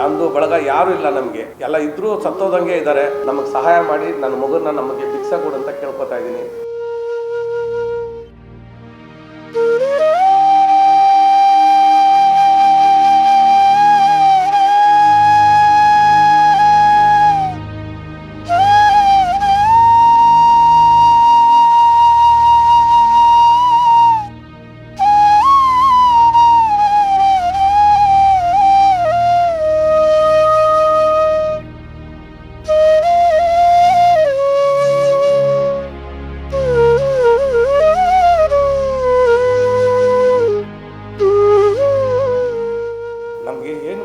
ನಂದು ಬಳಗ ಯಾರು ಇಲ್ಲ, ನಮಗೆ ಎಲ್ಲ ಇದ್ರೂ ಸತ್ತೋದಂಗೆ ಇದ್ದಾರೆ. ನಮಗೆ ಸಹಾಯ ಮಾಡಿ ನನ್ನ ಮಗನ ನಮಗೆ ಭಿಕ್ಷೆ ಕೊಡು ಅಂತ ಕೇಳ್ಕೊತಾ ಇದ್ದೀನಿ. ನಮಗೆ ಏನು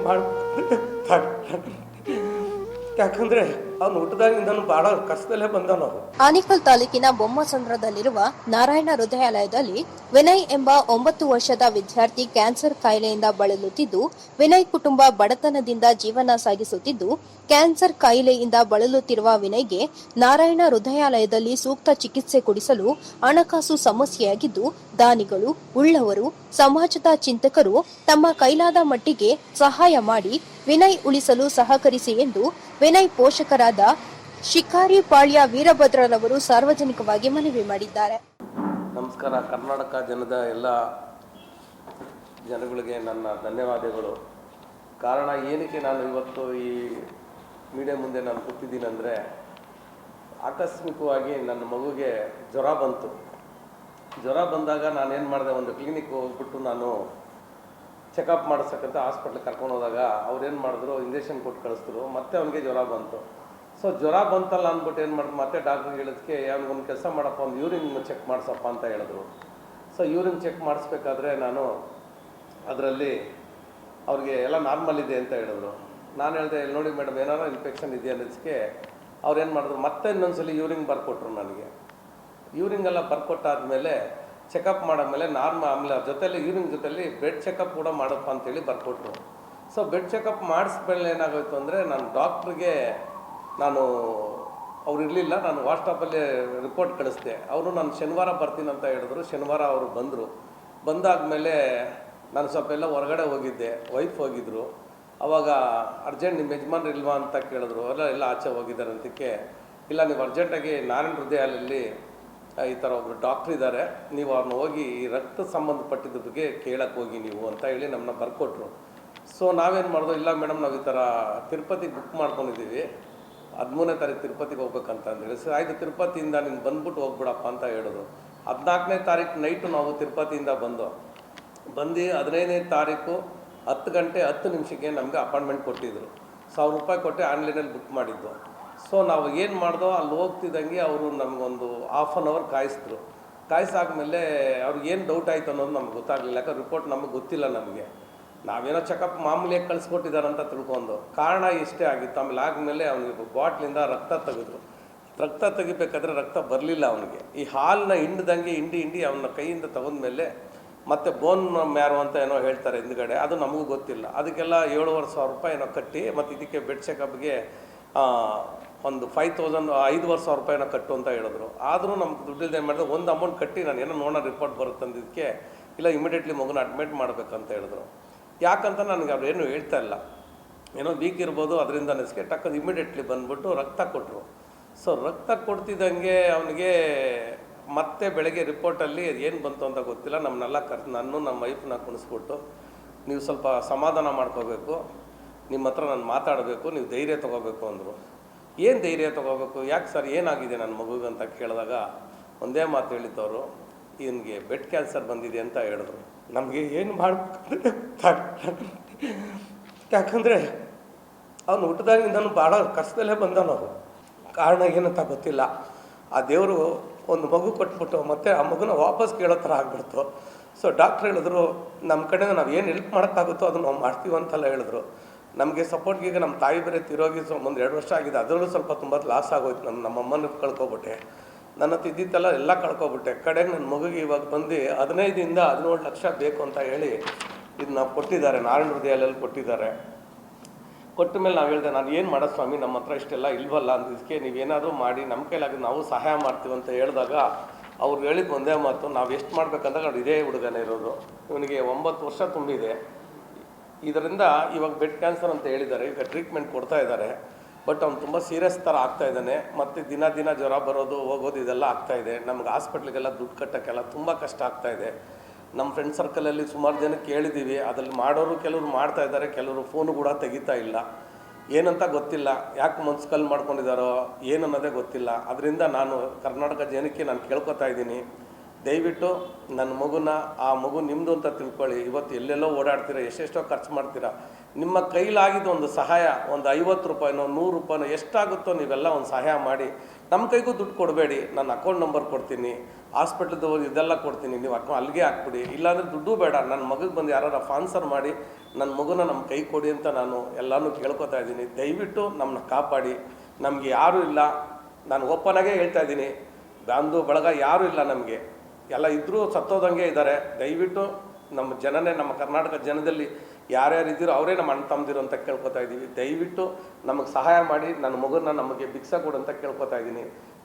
ಯಾಕಂದ್ರೆ ಅವ್ನು ಹುಟ್ಟದಾಗಿಂದನು ಬಹಳ ಕಷ್ಟದಲ್ಲೇ ಬಂದನು. ಆನೇಕಲ್ ತಾಲೂಕಿನ ಬೊಮ್ಮಸಂದ್ರದಲ್ಲಿರುವ ನಾರಾಯಣ ಹೃದಯಾಲಯದಲ್ಲಿ ವಿನಯ್ ಎಂಬ 9 ವರ್ಷದ ವಿದ್ಯಾರ್ಥಿ ಕ್ಯಾನ್ಸರ್ ಕಾಯಿಲೆಯಿಂದ ಬಳಲುತ್ತಿದ್ದು, ವಿನಯ್ ಕುಟುಂಬ ಬಡತನದಿಂದ ಜೀವನ ಸಾಗಿಸುತ್ತಿದ್ದು, ಕ್ಯಾನ್ಸರ್ ಕಾಯಿಲೆಯಿಂದ ಬಳಲುತ್ತಿರುವ ವಿನಯ್ಗೆ ನಾರಾಯಣ ಹೃದಯಾಲಯದಲ್ಲಿ ಸೂಕ್ತ ಚಿಕಿತ್ಸೆ ಕೊಡಿಸಲು ಹಣಕಾಸು ಸಮಸ್ಯೆಯಾಗಿದ್ದು, ದಾನಿಗಳು, ಉಳ್ಳವರು, ಸಮಾಜದ ಚಿಂತಕರು ತಮ್ಮ ಕೈಲಾದ ಮಟ್ಟಿಗೆ ಸಹಾಯ ಮಾಡಿ ವಿನಯ್ ಉಳಿಸಲು ಸಹಕರಿಸಿ ಎಂದು ವಿನಯ್ ಪೋಷಕರಾದ ಶಿಕಾರಿಪಾಳ್ಯ ವೀರಭದ್ರರವರು ಸಾರ್ವಜನಿಕವಾಗಿ ಮನವಿ ಮಾಡಿದ್ದಾರೆ. ನಮಸ್ಕಾರ. ಕರ್ನಾಟಕ ಜನದ ಎಲ್ಲ ಜನಗಳಿಗೆ ನನ್ನ ಧನ್ಯವಾದಗಳು. ಕಾರಣ ಏನಕ್ಕೆ ನಾನು ಇವತ್ತು ಈ ಮೀಡಿಯಾ ಮುಂದೆ ನಾನು ಕೂತಿದ್ದೀನಿ ಅಂದರೆ, ಆಕಸ್ಮಿಕವಾಗಿ ನನ್ನ ಮಗುಗೆ ಜ್ವರ ಬಂತು. ಜ್ವರ ಬಂದಾಗ ನಾನೇನು ಮಾಡಿದೆ, ಒಂದು ಕ್ಲಿನಿಕ್ ಹೋಗ್ಬಿಟ್ಟು ನಾನು ಚೆಕಪ್ ಮಾಡಿಸಕ್ಕಂತ ಹಾಸ್ಪಿಟ್ಲಿಗೆ ಕರ್ಕೊಂಡು ಹೋದಾಗ ಅವ್ರೇನು ಮಾಡಿದ್ರು, ಇಂಜೆಕ್ಷನ್ ಕೊಟ್ಟು ಕಳಿಸಿದ್ರು. ಮತ್ತೆ ಅವನಿಗೆ ಜ್ವರ ಬಂತು. ಸೊ ಜ್ವರ ಬಂತಲ್ಲ ಅಂದ್ಬಿಟ್ಟು ಏನು ಮಾಡಿದ್ರು, ಮತ್ತೆ ಡಾಕ್ಟ್ರಿಗೆ ಹೇಳಿದಕ್ಕೆ ಅವ್ನಿಗೊಂದು ಕೆಲಸ ಮಾಡಪ್ಪ, ಒಂದು ಯೂರಿನ್ ಚೆಕ್ ಮಾಡಿಸಪ್ಪ ಅಂತ ಹೇಳಿದ್ರು. ಸೊ ಯೂರಿನ್ ಚೆಕ್ ಮಾಡಿಸ್ಬೇಕಾದ್ರೆ ನಾನು ಅದರಲ್ಲಿ ಅವ್ರಿಗೆ ಎಲ್ಲ ನಾರ್ಮಲ್ ಇದೆ ಅಂತ ಹೇಳಿದ್ರು. ನಾನು ಹೇಳಿದೆ, ನೋಡಿ ಮೇಡಮ್ ಏನಾರು ಇನ್ಫೆಕ್ಷನ್ ಇದೆಯಾ ಅನ್ನೋದಕ್ಕೆ ಅವ್ರೇನು ಮಾಡಿದ್ರು, ಮತ್ತೆ ಇನ್ನೊಂದ್ಸಲಿ ಯೂರಿನ್ ಬರ್ಕೊಟ್ರು. ನನಗೆ ಯೂರಿನ್ ಎಲ್ಲ ಬರ್ಕೊಟ್ಟಾದ್ಮೇಲೆ ಚೆಕಪ್ ಮಾಡಾದ್ಮೇಲೆ ಆಮೇಲೆ ಜೊತೆಲಿ ಯೂರಿನ್ ಜೊತೆಲಿ ಬ್ಲಡ್ ಚೆಕಪ್ ಕೂಡ ಮಾಡಪ್ಪ ಅಂತೇಳಿ ಬರ್ಕೊಟ್ರು. ಸೊ ಬ್ಲಡ್ ಚೆಕಪ್ ಮಾಡಿಸ್ಮೇಲೆ ಏನಾಗೋಯ್ತು ಅಂದರೆ, ನಾನು ಡಾಕ್ಟ್ರಿಗೆ ಅವ್ರು ಇರಲಿಲ್ಲ, ನಾನು ವಾಟ್ಸಪ್ಪಲ್ಲಿ ರಿಪೋರ್ಟ್ ಕಳಿಸ್ದೆ. ಅವರು ನಾನು ಶನಿವಾರ ಬರ್ತೀನಿ ಅಂತ ಹೇಳಿದ್ರು. ಶನಿವಾರ ಅವರು ಬಂದರು. ಬಂದಾದಮೇಲೆ ನಾನು ಸ್ವಲ್ಪ ಎಲ್ಲ ಹೊರಗಡೆ ಹೋಗಿದ್ದೆ, ವೈಫ್ ಹೋಗಿದ್ದರು. ಆವಾಗ ಅರ್ಜೆಂಟ್ ನಿಮ್ಮ ಯಜಮಾನ್ರು ಇಲ್ವಾ ಅಂತ ಕೇಳಿದ್ರು. ಎಲ್ಲ ಆಚೆ ಹೋಗಿದ್ದಾರೆ ಅಂತಕ್ಕೆ, ಇಲ್ಲ ನೀವು ಅರ್ಜೆಂಟಾಗಿ ನಾರಾಯಣ ಹೃದಯಾಲಯದಲ್ಲಿ ಈ ಥರ ಒಬ್ಬರು ಡಾಕ್ಟ್ರ್ ಇದ್ದಾರೆ, ನೀವು ಅವ್ರನ್ನ ಹೋಗಿ ಈ ರಕ್ತ ಸಂಬಂಧಪಟ್ಟಿದ್ದ ಬಗ್ಗೆ ಕೇಳಕ್ಕೆ ಹೋಗಿ ನೀವು ಅಂತ ಹೇಳಿ ನಮ್ಮನ್ನ ಬರ್ಕೊಟ್ರು. ಸೊ ನಾವೇನು ಮಾಡಿದ್ವು, ಇಲ್ಲ ಮೇಡಮ್ ನಾವು ಈ ಥರ ತಿರುಪತಿಗೆ ಬುಕ್ ಮಾಡ್ಕೊಂಡಿದ್ದೀವಿ, 13ನೇ ತಾರೀಕು ತಿರುಪತಿಗೆ ಹೋಗ್ಬೇಕಂತ ಅಂದೇಳಿ. ಸೊ ಆಯಿತು, ತಿರುಪತಿಯಿಂದ ನೀನು ಬಂದ್ಬಿಟ್ಟು ಹೋಗ್ಬಿಡಪ್ಪ ಅಂತ ಹೇಳಿದ್ರು. 14ನೇ ತಾರೀಕು ನೈಟು ನಾವು ತಿರುಪತಿಯಿಂದ ಬಂದು 15ನೇ ತಾರೀಕು 10 ಗಂಟೆ 10 ನಿಮಿಷಕ್ಕೆ ನಮಗೆ ಅಪಾಯಿಂಟ್ಮೆಂಟ್ ಕೊಟ್ಟಿದ್ದರು. 1000 ರೂಪಾಯಿ ಕೊಟ್ಟು ಆನ್ಲೈನಲ್ಲಿ ಬುಕ್ ಮಾಡಿದ್ದು. ಸೊ ನಾವು ಏನು ಮಾಡ್ದೋ, ಅಲ್ಲಿ ಹೋಗ್ತಿದ್ದಂಗೆ ಅವರು ನಮಗೊಂದು ½ ಅನ್ ಅವರ್ ಕಾಯಿಸಿದ್ರು. ಕಾಯಿಸಾದ್ಮೇಲೆ ಅವ್ರಿಗೆ ಏನು ಡೌಟ್ ಆಯಿತು ಅನ್ನೋದು ನಮ್ಗೆ ಗೊತ್ತಾಗಲಿಲ್ಲ. ಯಾಕಂದ್ರೆ ರಿಪೋರ್ಟ್ ನಮಗೆ ಗೊತ್ತಿಲ್ಲ. ನಾವೇನೋ ಚೆಕಪ್ ಮಾಮೂಲಿಯಾಗಿ ಕಳಿಸ್ಕೊಟ್ಟಿದ್ದಾರಂತ ತಿಳ್ಕೊಂಡು, ಕಾರಣ ಇಷ್ಟೇ ಆಗಿತ್ತು. ಆಮೇಲೆ ಆದಮೇಲೆ ಅವನಿಗೆ ಬಾಟ್ಲಿಂದ ರಕ್ತ ತೆಗೆದ್ರು. ರಕ್ತ ತೆಗಿಬೇಕಾದ್ರೆ ರಕ್ತ ಬರಲಿಲ್ಲ ಅವನಿಗೆ. ಈ ಹಾಲನ್ನ ಹಿಂಡಿ ಅವನ ಕೈಯಿಂದ ತಗೊಂಡ್ಮೇಲೆ ಮತ್ತು ಬೋನ್ ಮ್ಯಾರೋ ಅಂತ ಏನೋ ಹೇಳ್ತಾರೆ ಹಿಂದ್ಗಡೆ, ಅದು ನಮಗೂ ಗೊತ್ತಿಲ್ಲ. ಅದಕ್ಕೆಲ್ಲ 7,500 ರೂಪಾಯಿ ಏನೋ ಕಟ್ಟಿ, ಮತ್ತು ಇದಕ್ಕೆ ಬೆಡ್ ಚೆಕಪ್ಗೆ ಒಂದು 5,000 ರೂಪಾಯಿನ ಕಟ್ಟು ಅಂತ ಹೇಳಿದ್ರು. ಆದರೂ ನಮ್ಗೆ ದುಡ್ಡಿಲ್ದೆ ಏನು ಮಾಡಿದೆ, ಒಂದು ಅಮೌಂಟ್ ಕಟ್ಟಿ ನಾನು ಏನೋ ನೋಡೋ ರಿಪೋರ್ಟ್ ಬರುತ್ತೆ ಅಂದಿದ್ದಕ್ಕೆ, ಇಲ್ಲ ಇಮಿಡಿಯೇಟ್ಲಿ ಮಗುನ ಅಡ್ಮಿಟ್ ಮಾಡಬೇಕಂತ ಹೇಳಿದ್ರು. ಯಾಕಂತ ನನಗೆ ಅವ್ರು ಏನೂ ಹೇಳ್ತಾ ಇಲ್ಲ, ಏನೋ ವೀಕ್ ಇರ್ಬೋದು ಅದರಿಂದ ಅನಿಸ್ಕೆ ಟಕ್ಕದು ಇಮಿಡಿಯೇಟ್ಲಿ ಬಂದುಬಿಟ್ಟು ರಕ್ತ ಕೊಟ್ಟರು. ಸೊ ರಕ್ತ ಕೊಡ್ತಿದ್ದಂಗೆ ಅವನಿಗೆ ಮತ್ತೆ ಬೆಳಗ್ಗೆ ರಿಪೋರ್ಟಲ್ಲಿ ಏನು ಬಂತು ಅಂತ ಗೊತ್ತಿಲ್ಲ. ನಮ್ಮನ್ನೆಲ್ಲ ನಾನು ನಮ್ಮ ವೈಫ್ನ ಕುಣಿಸ್ಬಿಟ್ಟು, ನೀವು ಸ್ವಲ್ಪ ಸಮಾಧಾನ ಮಾಡ್ಕೋಬೇಕು, ನಿಮ್ಮ ಹತ್ರ ನಾನು ಮಾತಾಡಬೇಕು, ನೀವು ಧೈರ್ಯ ತೊಗೋಬೇಕು ಅಂದರು. ಏನು ಧೈರ್ಯ ತೊಗೋಬೇಕು, ಯಾಕೆ ಸರ್ ಏನಾಗಿದೆ ನನ್ನ ಮಗುಗೆ ಅಂತ ಕೇಳಿದಾಗ ಒಂದೇ ಮಾತು ಹೇಳಿದ್ದವರು, ಇವನಿಗೆ ಬೆಡ್ ಕ್ಯಾನ್ಸರ್ ಬಂದಿದೆ ಅಂತ ಹೇಳಿದ್ರು. ನಮಗೆ ಏನು ಮಾಡಬೇಕು, ಯಾಕಂದರೆ ಅವನು ಹುಟ್ಟಿದಾಗಿಂದನು ಭಾಳ ಕಷ್ಟದಲ್ಲೇ ಬಂದನು. ಕಾರಣ ಏನಂತ ಗೊತ್ತಿಲ್ಲ. ಆ ದೇವರು ಒಂದು ಮಗು ಕೊಟ್ಬಿಟ್ಟು ಮತ್ತೆ ಆ ಮಗುನ ವಾಪಸ್ ಕೇಳೋ ಥರ ಆಗ್ಬಿಡ್ತು. ಸೊ ಡಾಕ್ಟ್ರ್ ಹೇಳಿದ್ರು, ನಮ್ಮ ಕಡೆಯಿಂದ ನಾವು ಏನು ಹೆಲ್ಪ್ ಮಾಡೋಕ್ಕಾಗುತ್ತೋ ಅದನ್ನು ನಾವು ಮಾಡ್ತೀವಿ ಅಂತೆಲ್ಲ ಹೇಳಿದ್ರು. ನಮಗೆ ಸಪೋರ್ಟ್ಗೆ ಈಗ ನಮ್ಮ ತಾಯಿ ಬೇರೆ ತಿರೋಗಿ ಒಂದು 2 ವರ್ಷ ಆಗಿದೆ. ಅದರಲ್ಲೂ ಸ್ವಲ್ಪ ತುಂಬ ಲಾಸ್ ಆಗೋಯ್ತು. ನಮ್ಮ ಅಮ್ಮನ ಕಳ್ಕೊಬಿಟ್ಟೆ, ನನ್ನ ತಿದ್ದಿದ್ದೆಲ್ಲ ಎಲ್ಲ ಕಳ್ಕೊಬಿಟ್ಟೆ. ಕಡೆಗೆ ನನ್ನ ಮಗುಗೆ ಇವಾಗ ಬಂದು 15ರಿಂದ 17 ಲಕ್ಷ ಬೇಕು ಅಂತ ಹೇಳಿ ಇದನ್ನ ಕೊಟ್ಟಿದ್ದಾರೆ, ನಾರಾಯಣ ಹೃದಯಾಲಯಲ್ಲಿ ಕೊಟ್ಟಿದ್ದಾರೆ. ಕೊಟ್ಟ ಮೇಲೆ ನಾವು ಹೇಳಿದೆ, ನಾನು ಏನು ಮಾಡೋದು ಸ್ವಾಮಿ, ನಮ್ಮ ಹತ್ರ ಇಷ್ಟೆಲ್ಲ ಇಲ್ವಲ್ಲ ಅಂದಿದ್ದಕ್ಕೆ ನೀವೇನಾದರೂ ಮಾಡಿ ನಮ್ಮ ಕೈಲಾಗಿ ನಾವು ಸಹಾಯ ಮಾಡ್ತೀವಿ ಅಂತ ಹೇಳಿದಾಗ ಅವ್ರು ಹೇಳಿದ್ದು ಒಂದೇ ಮಾತು, ನಾವು ಎಷ್ಟು ಮಾಡ್ಬೇಕಂದಾಗ ಅವ್ರು ಇದೇ ಹುಡುಗನೇ ಇರೋದು. ಇವನಿಗೆ 9 ವರ್ಷ ತುಂಬಿದೆ. ಇದರಿಂದ ಇವಾಗ ಬ್ಲಡ್ ಕ್ಯಾನ್ಸರ್ ಅಂತ ಹೇಳಿದ್ದಾರೆ, ಈಗ ಟ್ರೀಟ್ಮೆಂಟ್ ಕೊಡ್ತಾ ಇದ್ದಾರೆ. ಬಟ್ ಅವ್ನು ತುಂಬ ಸೀರಿಯಸ್ ಥರ ಆಗ್ತಾ ಇದ್ದಾನೆ. ಮತ್ತು ದಿನ ದಿನ ಜ್ವರ ಬರೋದು ಹೋಗೋದು ಇದೆಲ್ಲ ಆಗ್ತಾಯಿದೆ. ನಮ್ಗೆ ಹಾಸ್ಪಿಟ್ಲಿಗೆಲ್ಲ ದುಡ್ಡು ಕಟ್ಟೋಕ್ಕೆಲ್ಲ ತುಂಬ ಕಷ್ಟ ಆಗ್ತಾಯಿದೆ. ನಮ್ಮ ಫ್ರೆಂಡ್ ಸರ್ಕಲಲ್ಲಿ ಸುಮಾರು ಜನಕ್ಕೆ ಕೇಳಿದ್ದೀವಿ, ಅದ್ರಲ್ಲಿ ಮಾಡೋರು ಕೆಲವರು ಮಾಡ್ತಾ ಇದ್ದಾರೆ, ಕೆಲವರು ಫೋನು ಕೂಡ ತೆಗಿತಾ ಇಲ್ಲ. ಏನಂತ ಗೊತ್ತಿಲ್ಲ, ಯಾಕೆ ಮನ್ಸು ಕಲ್ಲು ಮಾಡ್ಕೊಂಡಿದ್ದಾರೋ ಏನನ್ನೋದೇ ಗೊತ್ತಿಲ್ಲ. ಅದರಿಂದ ನಾನು ಕರ್ನಾಟಕ ಜನಕ್ಕೆ ನಾನು ಕೇಳ್ಕೊತಾ ಇದ್ದೀನಿ, ದಯವಿಟ್ಟು ನನ್ನ ಮಗುನ, ಆ ಮಗು ನಿಮ್ಮದು ಅಂತ ತಿಳ್ಕೊಳ್ಳಿ. ಇವತ್ತು ಎಲ್ಲೆಲ್ಲೋ ಓಡಾಡ್ತೀರ, ಎಷ್ಟೆಷ್ಟೋ ಖರ್ಚು ಮಾಡ್ತೀರಾ. ನಿಮ್ಮ ಕೈಲಾಗಿದ್ದು ಒಂದು ಸಹಾಯ, ಒಂದು 50 ರೂಪಾಯಿನೋ 100 ರೂಪಾಯಿನೋ ಎಷ್ಟಾಗುತ್ತೋ ನೀವೆಲ್ಲ ಒಂದು ಸಹಾಯ ಮಾಡಿ. ನಮ್ಮ ಕೈಗೂ ದುಡ್ಡು ಕೊಡಬೇಡಿ, ನಾನು ಅಕೌಂಟ್ ನಂಬರ್ ಕೊಡ್ತೀನಿ, ಹಾಸ್ಪಿಟ್ಲ್ದು ಇದೆಲ್ಲ ಕೊಡ್ತೀನಿ, ನೀವು ಅಲ್ಲಿಗೆ ಹಾಕ್ಬಿಡಿ. ಇಲ್ಲಾಂದರೆ ದುಡ್ಡು ಬೇಡ, ನನ್ನ ಮಗಿಗೆ ಬಂದು ಯಾರು ಸ್ಪಾನ್ಸರ್ ಮಾಡಿ ನನ್ನ ಮಗುನ ನಮ್ಮ ಕೈ ಕೊಡಿ ಅಂತ ನಾನು ಎಲ್ಲನೂ ಕೇಳ್ಕೊತಾ ಇದ್ದೀನಿ. ದಯವಿಟ್ಟು ನಮ್ಮನ್ನ ಕಾಪಾಡಿ. ನಮಗೆ ಯಾರೂ ಇಲ್ಲ, ನಾನು ಓಪನಾಗೇ ಹೇಳ್ತಾ ಇದ್ದೀನಿ, ಬಾಂಧು ಬಳಗ ಯಾರೂ ಇಲ್ಲ, ನಮಗೆ ಎಲ್ಲ ಇದ್ದರೂ ಸತ್ತೋದಂಗೆ ಇದ್ದಾರೆ. ದಯವಿಟ್ಟು ನಮ್ಮ ಜನನೇ, ನಮ್ಮ ಕರ್ನಾಟಕ ಜನದಲ್ಲಿ ಯಾರ್ಯಾರು ಇದ್ದೀರೋ ಅವರೇ ನಮ್ಮ ಅಣ್ಣ ತಮ್ಮದಿರು ಅಂತ ಕೇಳ್ಕೊತಾ ಇದ್ದೀವಿ. ದಯವಿಟ್ಟು ನಮಗೆ ಸಹಾಯ ಮಾಡಿ, ನನ್ನ ಮಗುನ ನಮಗೆ ಭಿಕ್ಷೆ ಕೊಡು ಅಂತ ಕೇಳ್ಕೊತಾ ಇದ್ದೀನಿ.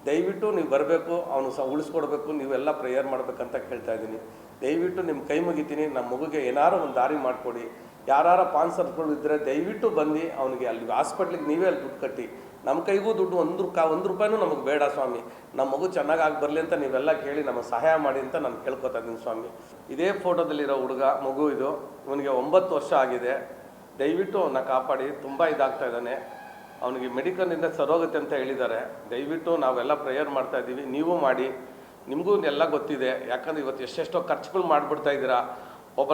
ದಯವಿಟ್ಟು ನೀವು ಬರಬೇಕು, ಅವನು ಉಳಿಸ್ಕೊಡ್ಬೇಕು, ನೀವೆಲ್ಲ ಪ್ರೇಯರ್ ಮಾಡಬೇಕಂತ ಕೇಳ್ತಾ ಇದ್ದೀನಿ. ದಯವಿಟ್ಟು ನಿಮ್ಮ ಕೈ ಮುಗಿತೀನಿ, ನಮ್ಮ ಮಗುಗೆ ಏನಾರು ಒಂದು ದಾರಿ ಮಾಡಿಕೊಡಿ. ಯಾರು ಸ್ಪಾನ್ಸರ್ಗಳು ಇದ್ದರೆ ದಯವಿಟ್ಟು ಬಂದು ಅವನಿಗೆ ಅಲ್ಲಿ ಹಾಸ್ಪಿಟ್ಲಿಗೆ ನೀವೇ ಅಲ್ಲಿ ದುಡ್ಡು ಕಟ್ಟಿ. ನಮ್ಮ ಕೈಗೂ ದುಡ್ಡು 1 ರೂಪಾಯಿನೂ ನಮಗೆ ಬೇಡ ಸ್ವಾಮಿ. ನಮ್ಮ ಮಗು ಚೆನ್ನಾಗಿ ಬರಲಿ ಅಂತ ನೀವೆಲ್ಲ ಕೇಳಿ ನಮಗೆ ಸಹಾಯ ಮಾಡಿ ಅಂತ ನಾನು ಕೇಳ್ಕೊತಾ ಇದ್ದೀನಿ ಸ್ವಾಮಿ. ಇದೇ ಫೋಟೋದಲ್ಲಿರೋ ಹುಡುಗ ಮಗು ಇದು, ಇವನಿಗೆ 9 ವರ್ಷ ಆಗಿದೆ. ದಯವಿಟ್ಟು ಅವನ್ನ ಕಾಪಾಡಿ. ತುಂಬ ಇದಾಗ್ತಾ ಇದ್ದಾನೆ. ಅವನಿಗೆ ಮೆಡಿಕಲ್ನಿಂದ ಸರೋಗುತ್ತೆ ಅಂತ ಹೇಳಿದ್ದಾರೆ. ದಯವಿಟ್ಟು ನಾವೆಲ್ಲ ಪ್ರೇಯರ್ ಮಾಡ್ತಾ ಇದ್ದೀವಿ, ನೀವು ಮಾಡಿ. ನಿಮಗೂ ಎಲ್ಲ ಗೊತ್ತಿದೆ, ಯಾಕಂದರೆ ಇವತ್ತು ಎಷ್ಟೆಷ್ಟೋ ಖರ್ಚುಗಳು ಮಾಡಿಬಿಡ್ತಾ ಇದ್ದೀರಾ.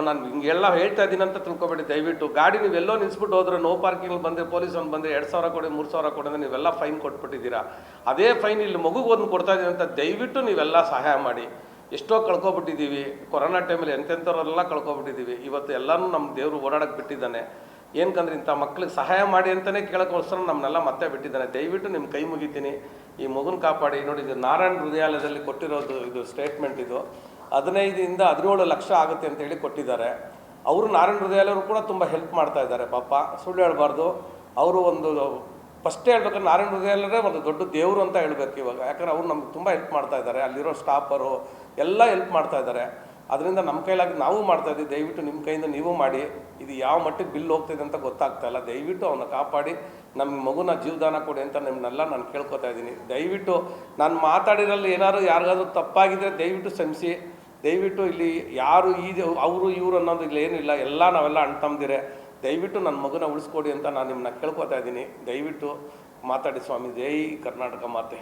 ನಾನು ಹಿಂಗೆಲ್ಲ ಹೇಳ್ತಾ ಇದ್ದೀನಿ ಅಂತ ತಿಳ್ಕೊಬೇಡಿ. ದಯವಿಟ್ಟು ಗಾಡಿ ನೀವೆಲ್ಲೋ ನಿಲ್ಲಿಸ್ಬಿಟ್ಟು ಹೋದ್ರೆ, ನೋ ಪಾರ್ಕಿಂಗ್ ಬಂದರೆ ಪೊಲೀಸವ್ನು ಬಂದರೆ 2,000 ಕೊಡಿ 3,000 ಕೊಡಿ ಅಂದರೆ ನೀವೆಲ್ಲ ಫೈನ್ ಕೊಟ್ಬಿಟ್ಟಿದ್ದೀರಾ. ಅದೇ ಫೈನ್ ಇಲ್ಲಿ ಮಗುಗೆ ಒಂದು ಕೊಡ್ತಾ ಇದ್ದೀನಿ ಅಂತ ದಯವಿಟ್ಟು ನೀವೆಲ್ಲ ಸಹಾಯ ಮಾಡಿ. ಎಷ್ಟೋ ಕಳ್ಕೊಬಿಟ್ಟಿದ್ದೀವಿ, ಕೊರೋನಾ ಟೈಮಲ್ಲಿ ಎಂತೆಂಥವ್ರೆಲ್ಲ ಕಳ್ಕೊಬಿಟ್ಟಿದ್ದೀವಿ. ಇವತ್ತು ಎಲ್ಲನೂ ನಮ್ಮ ದೇವರು ಓಡಾಡಕ್ಕೆ ಬಿಟ್ಟಿದ್ದಾನೆ. ಏನಕ್ಕಂದ್ರೆ ಇಂಥ ಮಕ್ಳಿಗೆ ಸಹಾಯ ಮಾಡಿ ಅಂತಲೇ ಕೇಳೋಕ್ಕೋಸ್ಕರ ನಮ್ಮನ್ನೆಲ್ಲ ಮತ್ತೆ ಬಿಟ್ಟಿದ್ದಾನೆ. ದಯವಿಟ್ಟು ನಿಮ್ಮ ಕೈ ಮುಗಿತೀನಿ, ಈ ಮಗುನ ಕಾಪಾಡಿ. ನೋಡಿ, ಇದು ನಾರಾಯಣ ಹೃದಯಾಲಯದಲ್ಲಿ ಕೊಟ್ಟಿರೋದು ಇದು ಸ್ಟೇಟ್ಮೆಂಟ್. ಇದು 15ರಿಂದ 17 ಲಕ್ಷ ಆಗುತ್ತೆ ಅಂತೇಳಿ ಕೊಟ್ಟಿದ್ದಾರೆ. ಅವರು ನಾರಾಯಣ ಹೃದಯಾಲಯವರು ಕೂಡ ತುಂಬ ಹೆಲ್ಪ್ ಮಾಡ್ತಾ ಇದ್ದಾರೆ. ಪಾಪ ಸುಳ್ಳು ಹೇಳಬಾರ್ದು. ಅವರು ಒಂದು ಫಸ್ಟೇ ಹೇಳ್ಬೇಕಾದ್ರೆ ನಾರಾಯಣ ಹೃದಯಾಲಯವರೇ ಒಂದು ದೊಡ್ಡ ದೇವರು ಅಂತ ಹೇಳ್ಬೇಕು ಇವಾಗ. ಯಾಕಂದರೆ ಅವ್ರು ನಮ್ಗೆ ತುಂಬ ಹೆಲ್ಪ್ ಮಾಡ್ತಾ ಇದ್ದಾರೆ. ಅಲ್ಲಿರೋ ಸ್ಟಾಫರು ಎಲ್ಲ ಹೆಲ್ಪ್ ಮಾಡ್ತಾ ಇದ್ದಾರೆ. ಅದರಿಂದ ನಮ್ಮ ಕೈಲಾಗಿ ನಾವು ಮಾಡ್ತಾಯಿದ್ದೀವಿ. ದಯವಿಟ್ಟು ನಿಮ್ಮ ಕೈಯಿಂದ ನೀವು ಮಾಡಿ. ಇದು ಯಾವ ಮಟ್ಟಿಗೆ ಬಿಲ್ ಹೋಗ್ತಿದೆ ಅಂತ ಗೊತ್ತಾಗ್ತಾ ಇಲ್ಲ. ದಯವಿಟ್ಟು ಅವನ್ನ ಕಾಪಾಡಿ, ನಮ್ಮ ಮಗುನ ಜೀವದಾನ ಕೊಡಿ ಅಂತ ನಿಮ್ಮನ್ನೆಲ್ಲ ನಾನು ಕೇಳ್ಕೊತಾ ಇದ್ದೀನಿ. ದಯವಿಟ್ಟು ನಾನು ಮಾತಾಡಿರಲ್ಲಿ ಏನಾದ್ರು ಯಾರಿಗಾದ್ರೂ ತಪ್ಪಾಗಿದ್ದರೆ ದಯವಿಟ್ಟು ಕ್ಷಮಿಸಿ. ದಯವಿಟ್ಟು ಇಲ್ಲಿ ಯಾರು ಅವರು ಇವರು ಅನ್ನೋದು ಇಲ್ಲಿ ಏನಿಲ್ಲ, ಎಲ್ಲ ನಾವೆಲ್ಲ ಅಣ್ಣ ತಮ್ಮದಿರೇ. ದಯವಿಟ್ಟು ನನ್ನ ಮಗುನ ಉಳಿಸ್ಕೊಡಿ ಅಂತ ನಾನು ನಿಮ್ಮನ್ನ ಕೇಳ್ಕೊತಾ ಇದ್ದೀನಿ. ದಯವಿಟ್ಟು ಮಾತಾಡಿ ಸ್ವಾಮಿ. ಜೈ ಕರ್ನಾಟಕ ಮಾತೆ.